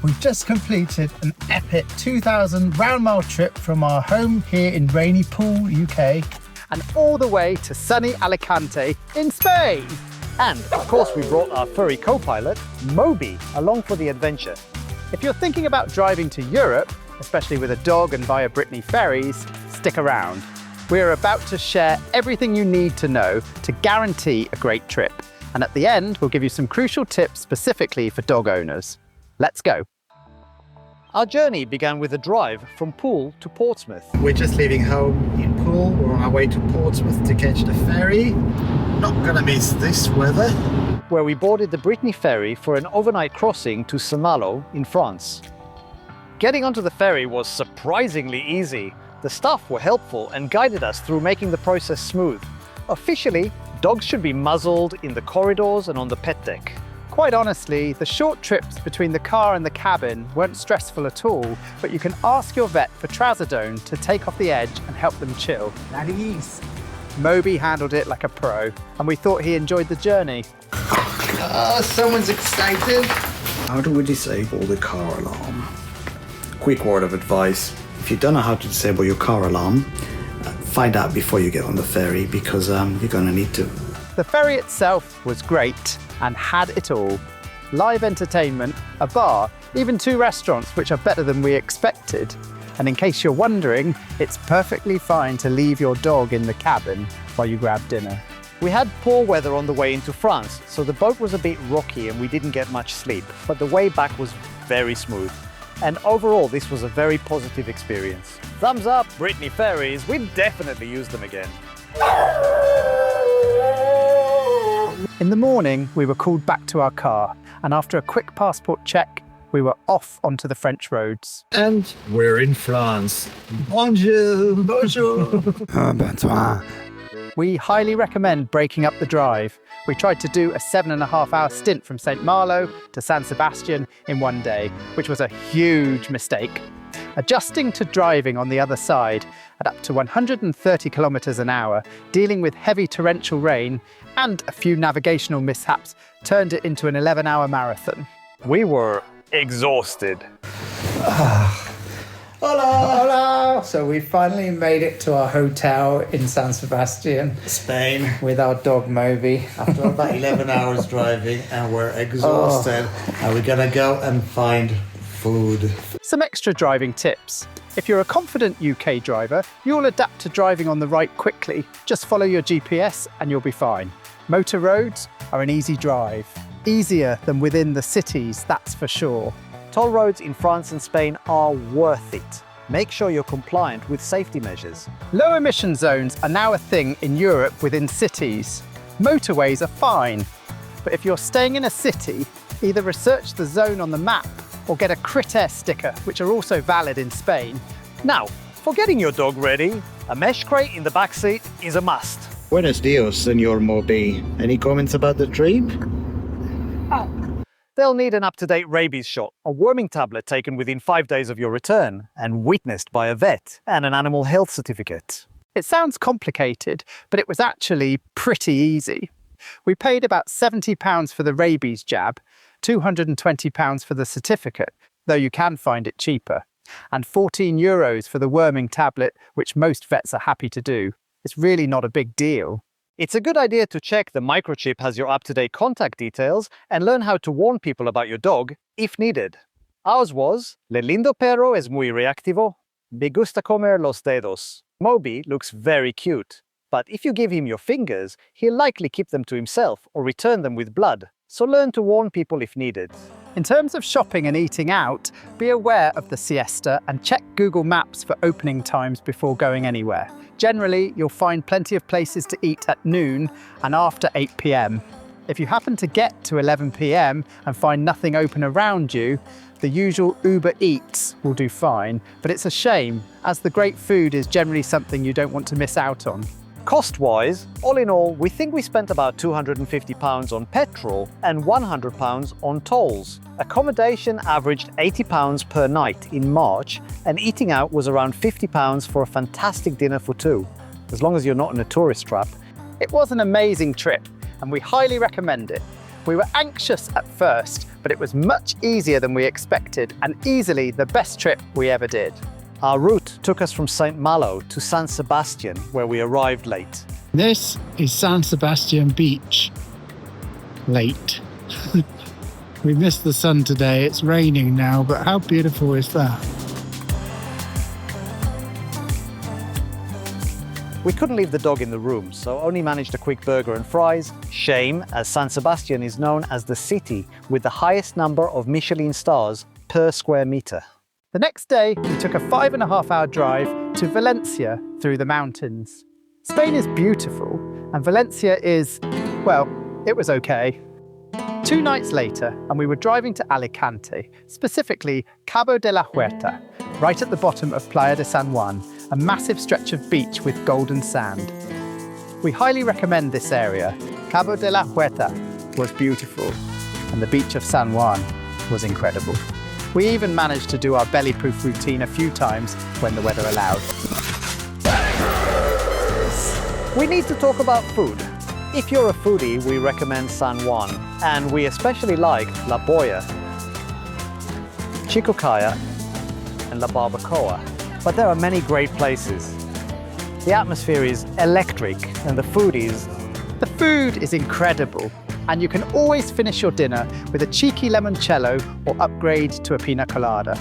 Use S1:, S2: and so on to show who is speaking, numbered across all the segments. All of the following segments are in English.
S1: We've just completed an epic 2,000 round-mile trip from our home here in rainy Poole, UK,
S2: and all the way to sunny Alicante in Spain. And of course we brought our furry co-pilot, Moby, along for the adventure. If you're thinking about driving to Europe, especially with a dog and via Brittany Ferries, stick around. We're about to share everything you need to know to guarantee a great trip. And at the end, we'll give you some crucial tips specifically for dog owners. Let's go. Our journey began with a drive from Poole to Portsmouth.
S1: We're just leaving home in Poole. We're on our way to Portsmouth to catch the ferry. Not gonna miss this weather.
S2: Where we boarded the Brittany Ferry for an overnight crossing to Malo in France. Getting onto the ferry was surprisingly easy. The staff were helpful and guided us through making the process smooth. Officially, dogs should be muzzled in the corridors and on the pet deck. Quite honestly, the short trips between the car and the cabin weren't stressful at all, but you can ask your vet for trazodone to take off the edge and help them chill.
S1: Rabies.
S2: Moby handled it like a pro, and we thought he enjoyed the journey.
S1: Someone's excited.
S3: How do we disable the car alarm? Quick word of advice. If you don't know how to disable your car alarm, find out before you get on the ferry because you're going to need to.
S2: The ferry itself was great and had it all. Live entertainment, a bar, even 2 restaurants which are better than we expected. And in case you're wondering, it's perfectly fine to leave your dog in the cabin while you grab dinner. We had poor weather on the way into France, so the boat was a bit rocky and we didn't get much sleep, but the way back was very smooth. And overall, this was a very positive experience. Thumbs up, Brittany Ferries, we'd definitely use them again. In the morning, we were called back to our car, and after a quick passport check, we were off onto the French roads.
S1: And we're in France. Bonjour, bonjour.
S3: Bonsoir.
S2: We highly recommend breaking up the drive. We tried to do a 7.5-hour stint from St. Malo to San Sebastian in one day, which was a huge mistake. Adjusting to driving on the other side at up to 130 kilometers an hour, dealing with heavy torrential rain and a few navigational mishaps turned it into an 11-hour marathon. We were exhausted.
S1: Hola! So we finally made it to our hotel in San Sebastian,
S3: Spain.
S1: with our dog Moby.
S3: After about 11 hours driving and we're exhausted and we're going to go and find food.
S2: Some extra driving tips. If you're a confident UK driver, you'll adapt to driving on the right quickly. Just follow your GPS and you'll be fine. Motor roads are an easy drive. Easier than within the cities, that's for sure. Toll roads in France and Spain are worth it. Make sure you're compliant with safety measures. Low emission zones are now a thing in Europe within cities. Motorways are fine, but if you're staying in a city, either research the zone on the map or get a Critter sticker, which are also valid in Spain. Now, for getting your dog ready, a mesh crate in the backseat is a must.
S3: Buenos dias, Senor Moby. Any comments about the trip?
S2: They'll need an up-to-date rabies shot, a worming tablet taken within 5 days of your return and witnessed by a vet, and an animal health certificate. It sounds complicated, but it was actually pretty easy. We paid about £70 for the rabies jab, £220 for the certificate, though you can find it cheaper, and €14 for the worming tablet, which most vets are happy to do. It's really not a big deal. It's a good idea to check the microchip has your up-to-date contact details and learn how to warn people about your dog if needed. Ours was, Le lindo perro es muy reactivo, me gusta comer los dedos. Moby looks very cute, but if you give him your fingers, he'll likely keep them to himself or return them with blood, so learn to warn people if needed. In terms of shopping and eating out, be aware of the siesta and check Google Maps for opening times before going anywhere. Generally, you'll find plenty of places to eat at noon and after 8 p.m. If you happen to get to 11 p.m. and find nothing open around you, the usual Uber Eats will do fine, but it's a shame, as the great food is generally something you don't want to miss out on. Cost-wise, all in all, we think we spent about £250 on petrol and £100 on tolls. Accommodation averaged £80 per night in March, and eating out was around £50 for a fantastic dinner for 2, as long as you're not in a tourist trap. It was an amazing trip, and we highly recommend it. We were anxious at first, but it was much easier than we expected and easily the best trip we ever did.
S4: Our route took us from St. Malo to San Sebastian, where we arrived late.
S5: This is San Sebastian Beach. Late. We missed the sun today. It's raining now, but how beautiful is that?
S4: We couldn't leave the dog in the room, so only managed a quick burger and fries. Shame, as San Sebastian is known as the city with the highest number of Michelin stars per square meter.
S2: The next day, we took a 5.5-hour drive to Valencia through the mountains. Spain is beautiful, and Valencia is, well, it was okay. 2 nights later, and we were driving to Alicante, specifically Cabo de la Huerta, right at the bottom of Playa de San Juan, a massive stretch of beach with golden sand. We highly recommend this area. Cabo de la Huerta was beautiful, and the beach of San Juan was incredible. We even managed to do our Bellyproof routine a few times when the weather allowed.
S4: We need to talk about food. If you're a foodie, we recommend San Juan, and we especially like La Boya, Chicocaya, and La Barbacoa. But there are many great places. The atmosphere is electric, and the food is...
S2: The food is incredible, and you can always finish your dinner with a cheeky limoncello or upgrade to a pina colada.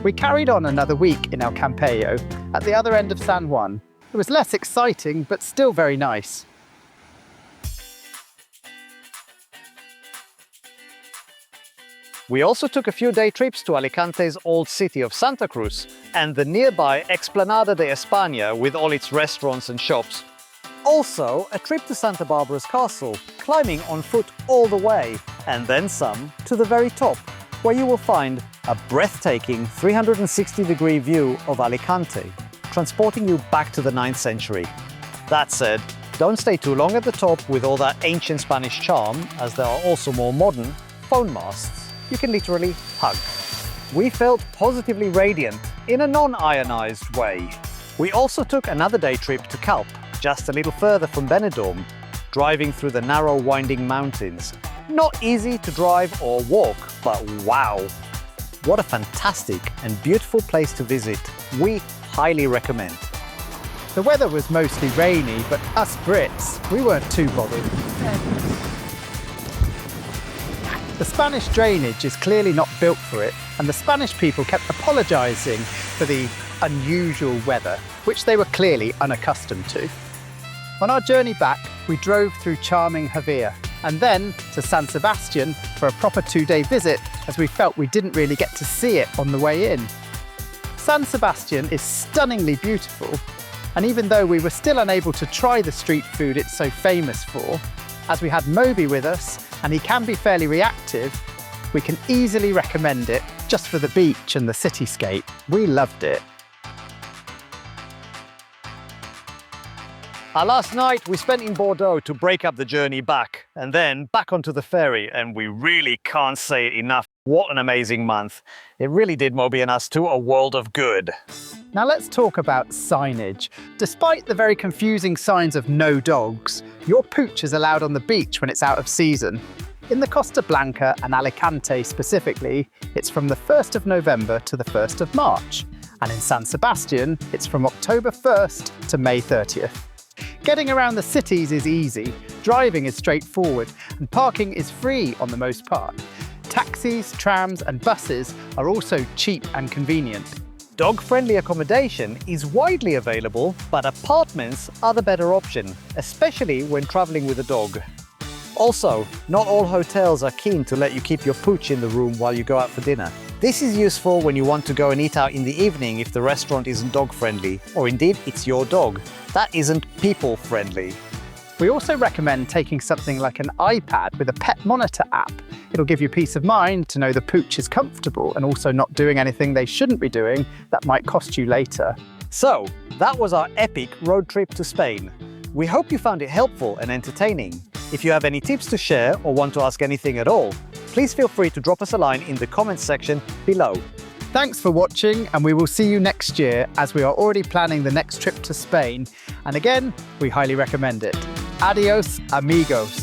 S2: We carried on another week in El Campello at the other end of San Juan. It was less exciting, but still very nice.
S4: We also took a few day trips to Alicante's old city of Santa Cruz and the nearby Explanada de España with all its restaurants and shops. Also, a trip to Santa Barbara's castle, climbing on foot all the way, and then some to the very top, where you will find a breathtaking 360-degree view of Alicante, transporting you back to the 9th century. That said, don't stay too long at the top with all that ancient Spanish charm, as there are also more modern phone masts you can literally hug. We felt positively radiant in a non-ionized way. We also took another day trip to Calp, just a little further from Benidorm, driving through the narrow winding mountains. Not easy to drive or walk, but wow! What a fantastic and beautiful place to visit. We highly recommend.
S2: The weather was mostly rainy, but us Brits, we weren't too bothered. The Spanish drainage is clearly not built for it, and the Spanish people kept apologising for the unusual weather, which they were clearly unaccustomed to. On our journey back, we drove through charming Javea, and then to San Sebastian for a proper 2-day visit, as we felt we didn't really get to see it on the way in. San Sebastian is stunningly beautiful, and even though we were still unable to try the street food it's so famous for, as we had Moby with us, and he can be fairly reactive, we can easily recommend it just for the beach and the cityscape. We loved it.
S4: Our last night we spent in Bordeaux to break up the journey back, and then back onto the ferry, and we really can't say it enough. What an amazing month. It really did Moby and us to a world of good.
S2: Now let's talk about signage. Despite the very confusing signs of no dogs, your pooch is allowed on the beach when it's out of season. In the Costa Blanca and Alicante specifically, it's from the 1st of November to the 1st of March. And in San Sebastian, it's from October 1st to May 30th. Getting around the cities is easy, driving is straightforward, and parking is free on the most part. Taxis, trams and buses are also cheap and convenient.
S4: Dog-friendly accommodation is widely available, but apartments are the better option, especially when traveling with a dog. Also, not all hotels are keen to let you keep your pooch in the room while you go out for dinner. This is useful when you want to go and eat out in the evening if the restaurant isn't dog-friendly, or indeed it's your dog. That isn't people-friendly.
S2: We also recommend taking something like an iPad with a pet monitor app. It'll give you peace of mind to know the pooch is comfortable and also not doing anything they shouldn't be doing that might cost you later.
S4: So, that was our epic road trip to Spain. We hope you found it helpful and entertaining. If you have any tips to share or want to ask anything at all, please feel free to drop us a line in the comments section below.
S2: Thanks for watching, and we will see you next year as we are already planning the next trip to Spain. And again, we highly recommend it. Adios, amigos.